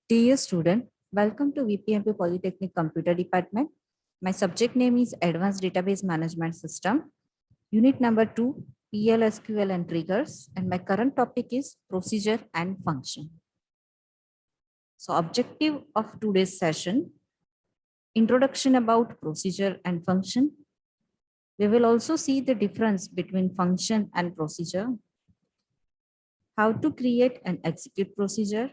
Dear student, welcome to VPMP Polytechnic Computer Department. My subject name is Advanced Database Management System, Unit number 2, PLSQL and Triggers, and my current topic is Procedure and Function. So objective of today's session, introduction about procedure and function. We will also see the difference between function and procedure, how to create and execute procedure,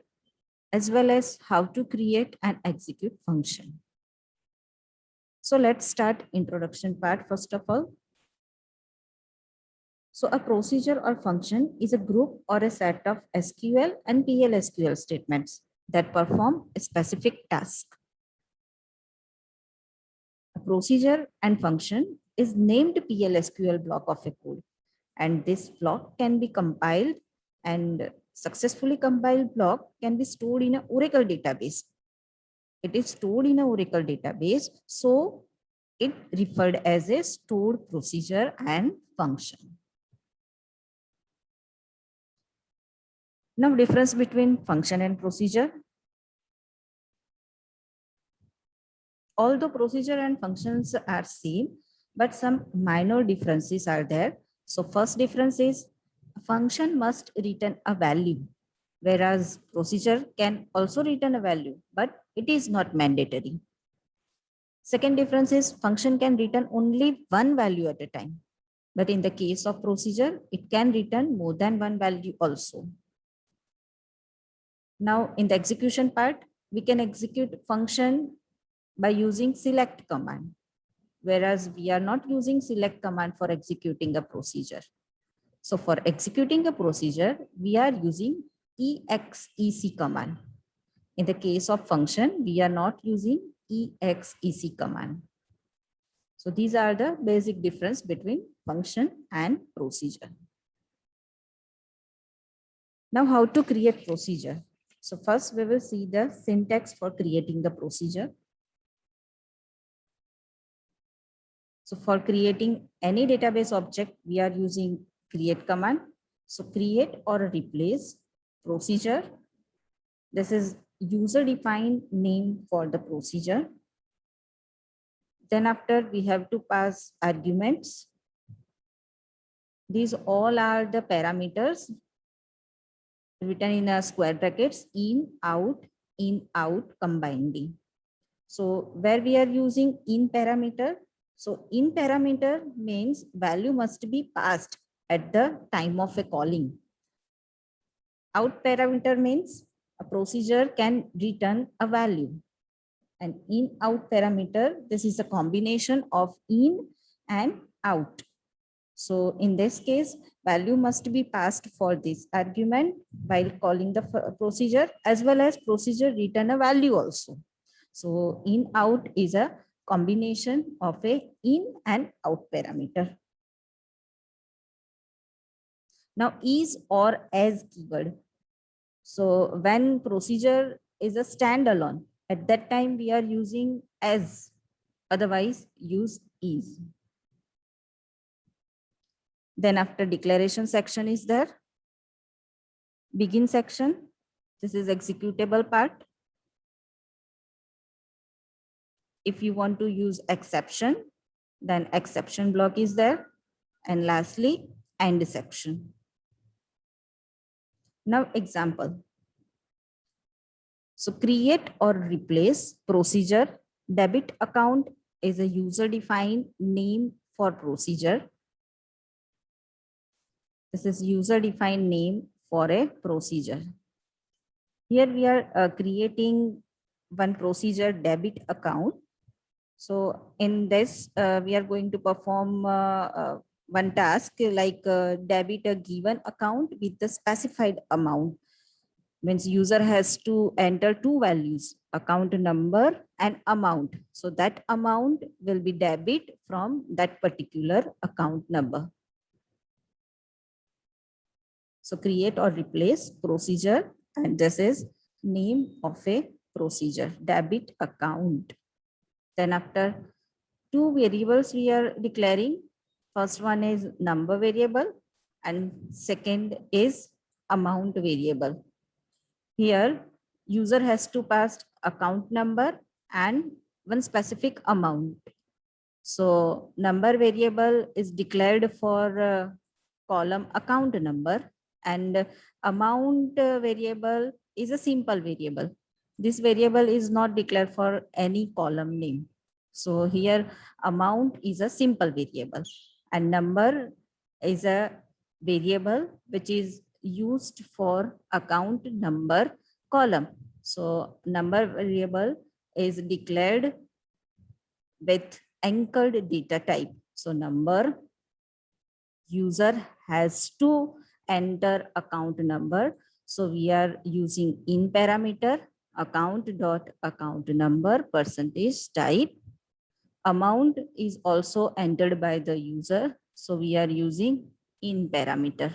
as well as how to create and execute function. So let's start introduction part first of all. So a procedure or function is a group or a set of SQL and PLSQL statements that perform a specific task. A procedure and function is named PLSQL block of a code, and this block can be compiled, and successfully compiled block can be stored in an Oracle database. It is stored in an Oracle database, so it referred as a stored procedure and function. Now, difference between function and procedure. Although procedure and functions are same, but some minor differences are there. So first difference is a function must return a value, whereas procedure can also return a value, but it is not mandatory. Second difference is function can return only one value at a time. But in the case of procedure, it can return more than one value also. Now in the execution part, we can execute function by using select command, whereas we are not using select command for executing a procedure. So for executing a procedure, we are using exec command. In the case of function, we are not using exec command. So these are the basic difference between function and procedure. Now how to create procedure. So first we will see the syntax for creating the procedure. So for creating any database object, we are using create command. So create or replace procedure. This is user defined name for the procedure. Then after we have to pass arguments. These all are the parameters written in a square brackets in, out, combined. So where we are using in parameter. So in parameter means value must be passed at the time of a calling. Out parameter means a procedure can return a value. And in out parameter, this is a combination of in and out. So in this case, value must be passed for this argument while calling the procedure, as well as procedure return a value also. So in out is a combination of a in and out parameter. Now is or as keyword. So when procedure is a standalone, at that time we are using as, otherwise use is. Then after declaration section is there. Begin section. This is executable part. If you want to use exception, then exception block is there. And lastly, end section. Now example. So create or replace procedure. Debit account is a user defined name for procedure. This is user defined name for a procedure. Here we are creating one procedure, debit account. So in this, we are going to perform one task like debit a given account with the specified amount. Means user has to enter two values, account number and amount. So that amount will be debit from that particular account number. So create or replace procedure, and this is name of a procedure, debit account. Then after two variables we are declaring. First one is number variable and second is amount variable. Here user has to pass account number and one specific amount. So number variable is declared for column account number, and amount variable is a simple variable. This variable is not declared for any column name. So here amount is a simple variable and number is a variable which is used for account number column. So number variable is declared with anchored data type. So number, user has to enter account number. So we are using in parameter account number percentage type. Amount is also entered by the user. So we are using in parameter.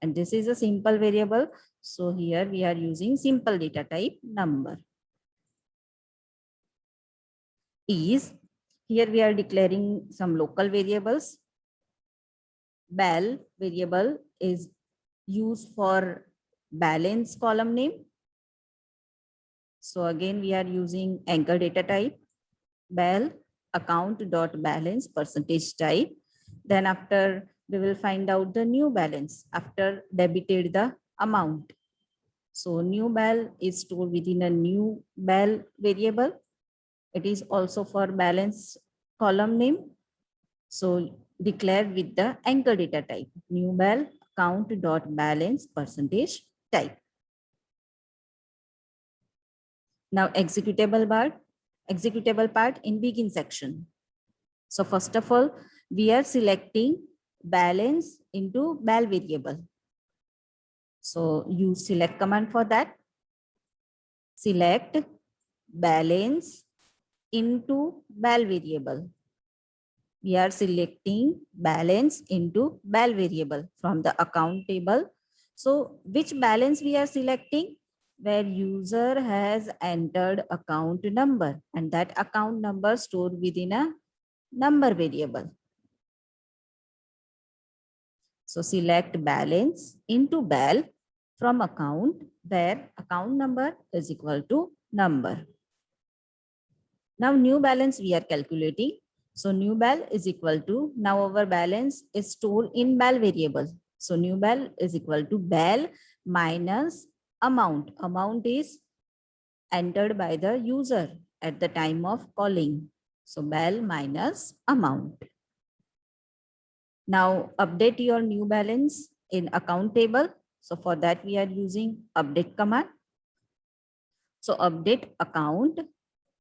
And this is a simple variable. So here we are using simple data type number. Is, here we are declaring some local variables. Bal variable is used for balance column name. So again, we are using anchor data type, bal account dot balance percentage type. Then after we will find out the new balance after debited the amount. So new bal is stored within a new bal variable. It is also for balance column name. So declare with the anchor data type, new bal count dot balance percentage type. Now executable part in begin section. So first of all, we are selecting balance into bal variable. So use select command for that. Select balance into bal variable. We are selecting balance into bal variable from the account table. So which balance we are selecting? Where user has entered account number and that account number stored within a number variable. So select balance into bal from account where account number is equal to number. Now new balance we are calculating. So new bal is equal to, now our balance is stored in bal variable. So new bal is equal to bal minus amount. Amount is entered by the user at the time of calling. So bal minus amount. Now update your new balance in account table. So for that we are using update command. So update account,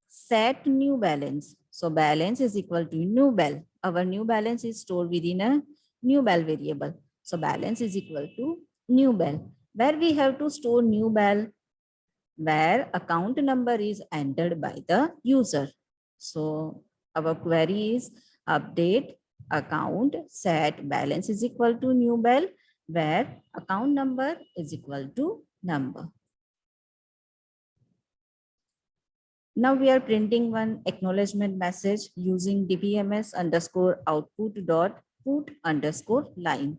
set new balance. So balance is equal to new bal. Our new balance is stored within a new bal variable. So balance is equal to new bal. Where we have to store new bal? Where account number is entered by the user. So our query is update account set balance is equal to new bal, where account number is equal to number. Now we are printing one acknowledgement message using dbms underscore output dot put underscore line.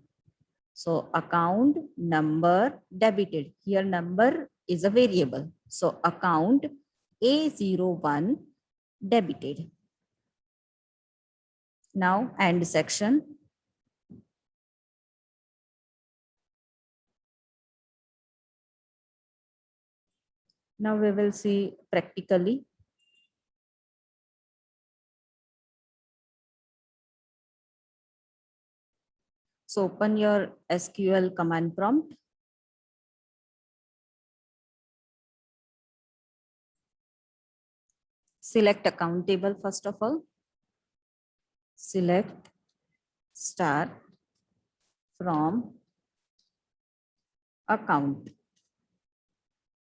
So account number debited. Here number is a variable. So account A01 debited. Now end section. Now we will see practically. So open your SQL command prompt. Select account table first of all. Select start from account.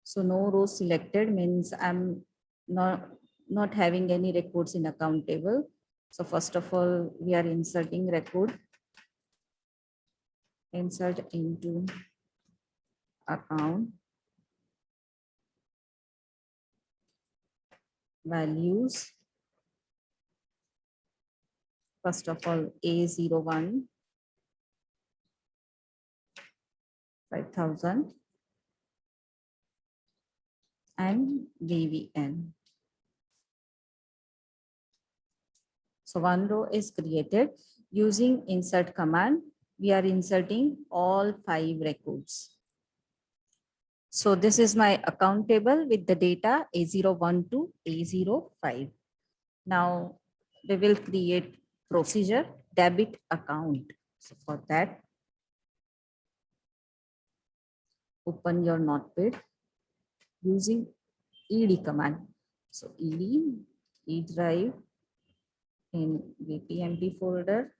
So no rows selected means I'm not having any records in account table. So first of all, we are inserting record. Insert into account. Values. First of all, A01, 5,000. and VVN. So one row is created using insert command. We are inserting all 5 records. So this is my account table with the data A01 to A05. Now we will create procedure debit account. So for that, open your notepad using ed command. So ed, e drive in VPMP folder,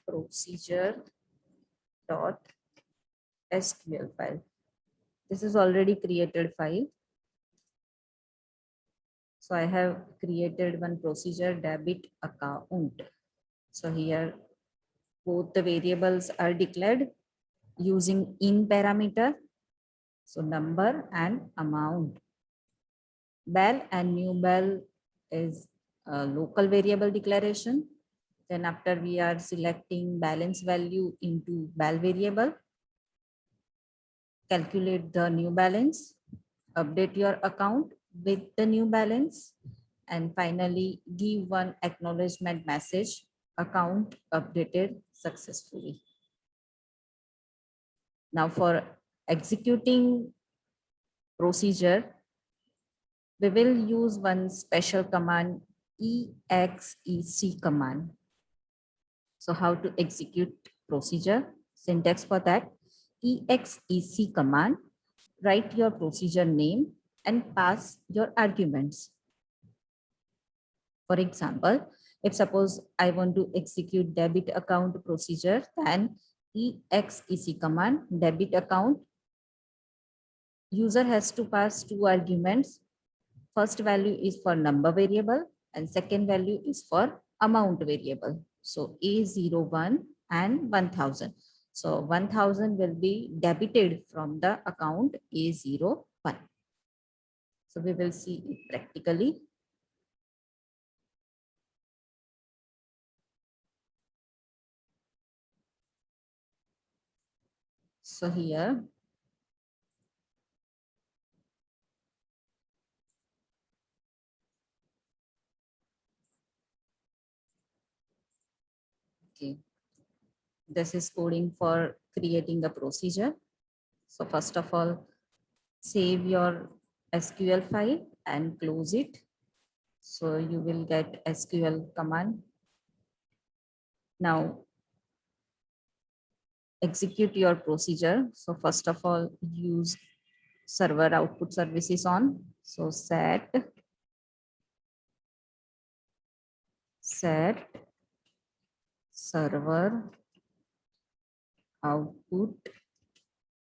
procedure dot SQL file. This is already created file. So I have created one procedure debit account. So here both the variables are declared using in parameter. So number and amount. BAL and new BAL is a local variable declaration. Then after we are selecting balance value into BAL variable, calculate the new balance, update your account with the new balance, and finally give one acknowledgement message, account updated successfully. Now for executing procedure, we will use one special command, exec command. So how to execute procedure? Syntax for that, exec command, write your procedure name and pass your arguments. For example, if suppose I want to execute debit account procedure, then exec command debit account, user has to pass 2 arguments. First value is for number variable and second value is for amount variable. So A01 and 1000. So 1000 will be debited from the account A01. So we will see it practically. So here, okay, this is coding for creating a procedure. So first of all, save your SQL file and close it. So you will get SQL command. Now execute your procedure. So first of all, use server output services on. So set server output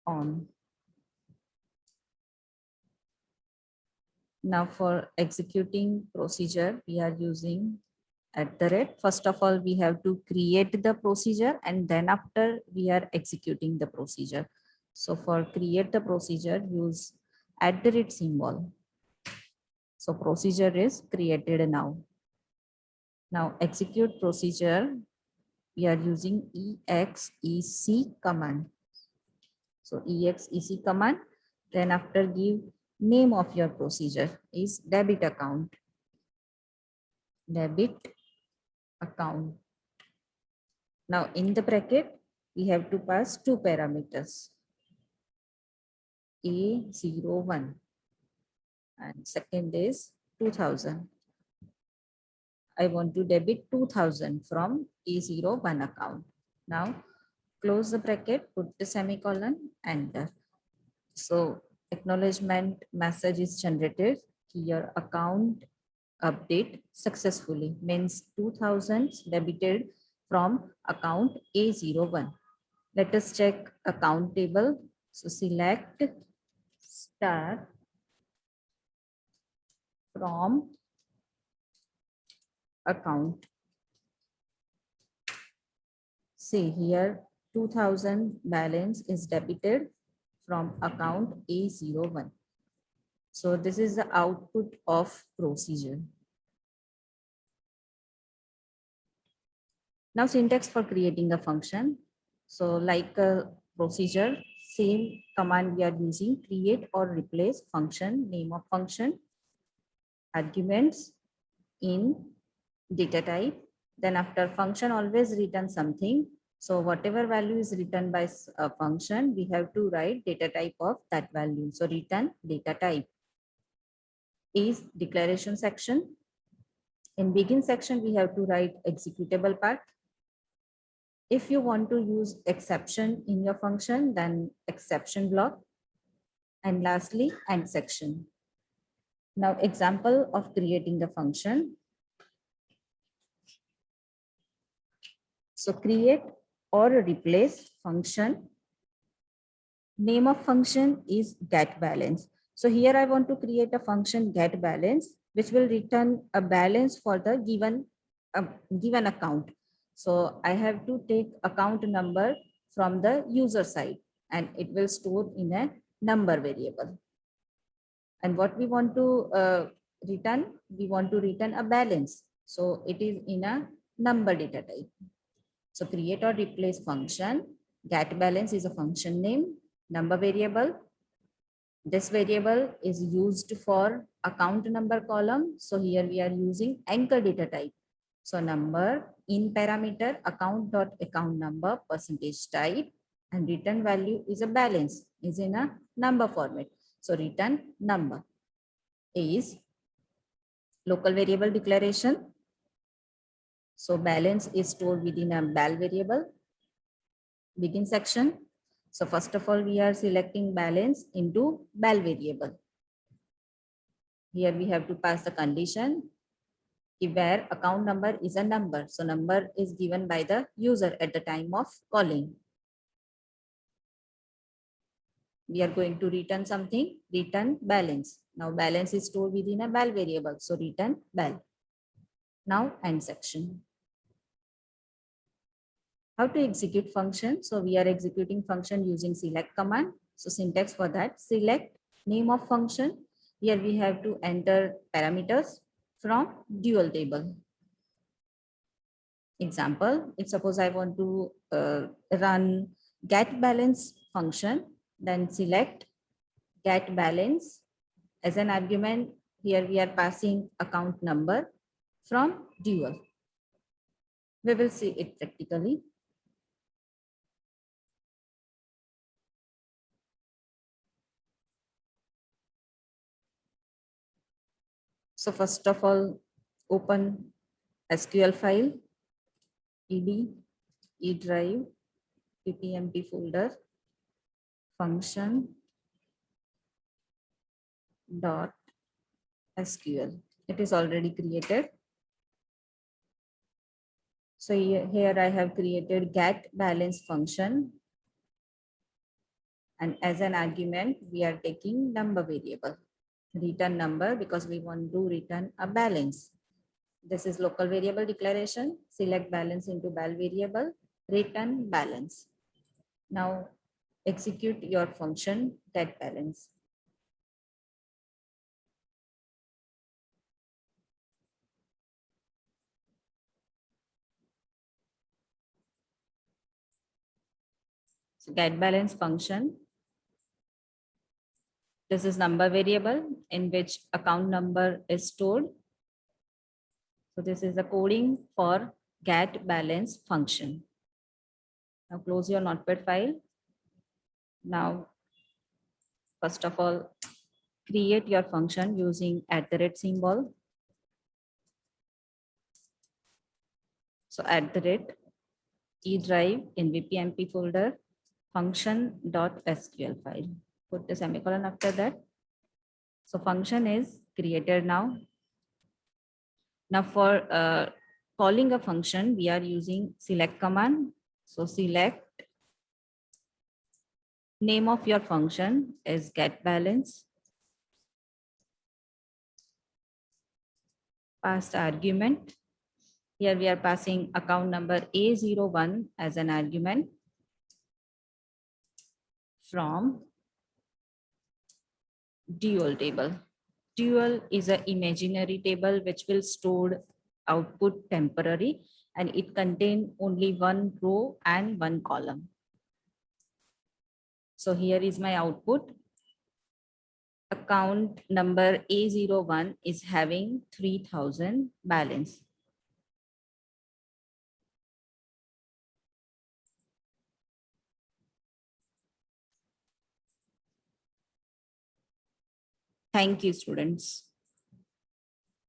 on. Now for executing procedure, we are using @ First of all, we have to create the procedure and then after we are executing the procedure. So for create the procedure, use @ symbol. So procedure is created now. Now execute procedure, we are using exec command. So exec command, then after give name of your procedure is debit account. Debit account. Now in the bracket, we have to pass 2 parameters. A01 and second is 2000. I want to debit 2000 from A01 account. Now close the bracket, put the semicolon, enter. So acknowledgement message is generated. Your account update successfully means 2000 debited from account A01. Let us check account table. So select start from account. See here 2000 balance is debited from account A01. So this is the output of procedure. Now syntax for creating a function. So like a procedure, same command we are using, create or replace function, name of function, arguments in data type. Then after function always return something. So whatever value is written by a function, we have to write data type of that value. So return data type is declaration section. In begin section, we have to write executable part. If you want to use exception in your function, then exception block. And lastly, end section. Now example of creating the function. So create or replace function. Name of function is getBalance. So here I want to create a function getBalance, which will return a balance for the given account. So I have to take account number from the user side, and it will store in a number variable. And what we want to return, we want to return a balance. So it is in a number data type. So create or replace function. GetBalance is a function name, number variable. This variable is used for account number column. So here we are using anchor data type. So number in parameter account number percentage type, and return value is a balance, is in a number format. So return number is local variable declaration. So balance is stored within a bal variable. Begin section. So first of all, we are selecting balance into bal variable. Here we have to pass the condition where account number is a number. So number is given by the user at the time of calling. We are going to return something, return balance. Now balance is stored within a bal variable. So return bal. Now end section. How to execute function? So we are executing function using select command. So syntax for that, select name of function. Here we have to enter parameters from dual table. Example, if suppose I want to run getBalance function, then select getBalance as an argument. Here we are passing account number from dual. We will see it practically. So first of all, open SQL file, ed, E drive, ppmp folder, function dot SQL. It is already created. So here I have created getBalance function. And as an argument, we are taking number variable, return number, because we want to return a balance. This is local variable declaration. Select balance into bal variable, return balance. Now execute your function getBalance. So getBalance function. This is number variable in which account number is stored. So this is the coding for getBalance function. Now close your notepad file. Now, first of all, create your function using @ symbol. So @ E drive in ppmp folder, function.sql file. Put the semicolon after that. So function is created now. Now for calling a function, we are using select command. So select name of your function is getBalance. Pass the argument. Here we are passing account number A01 as an argument from dual table. Dual is an imaginary table which will store output temporary, and it contains only one row and one column. So here is my output. Account number A01 is having 3,000 balance. Thank you, students.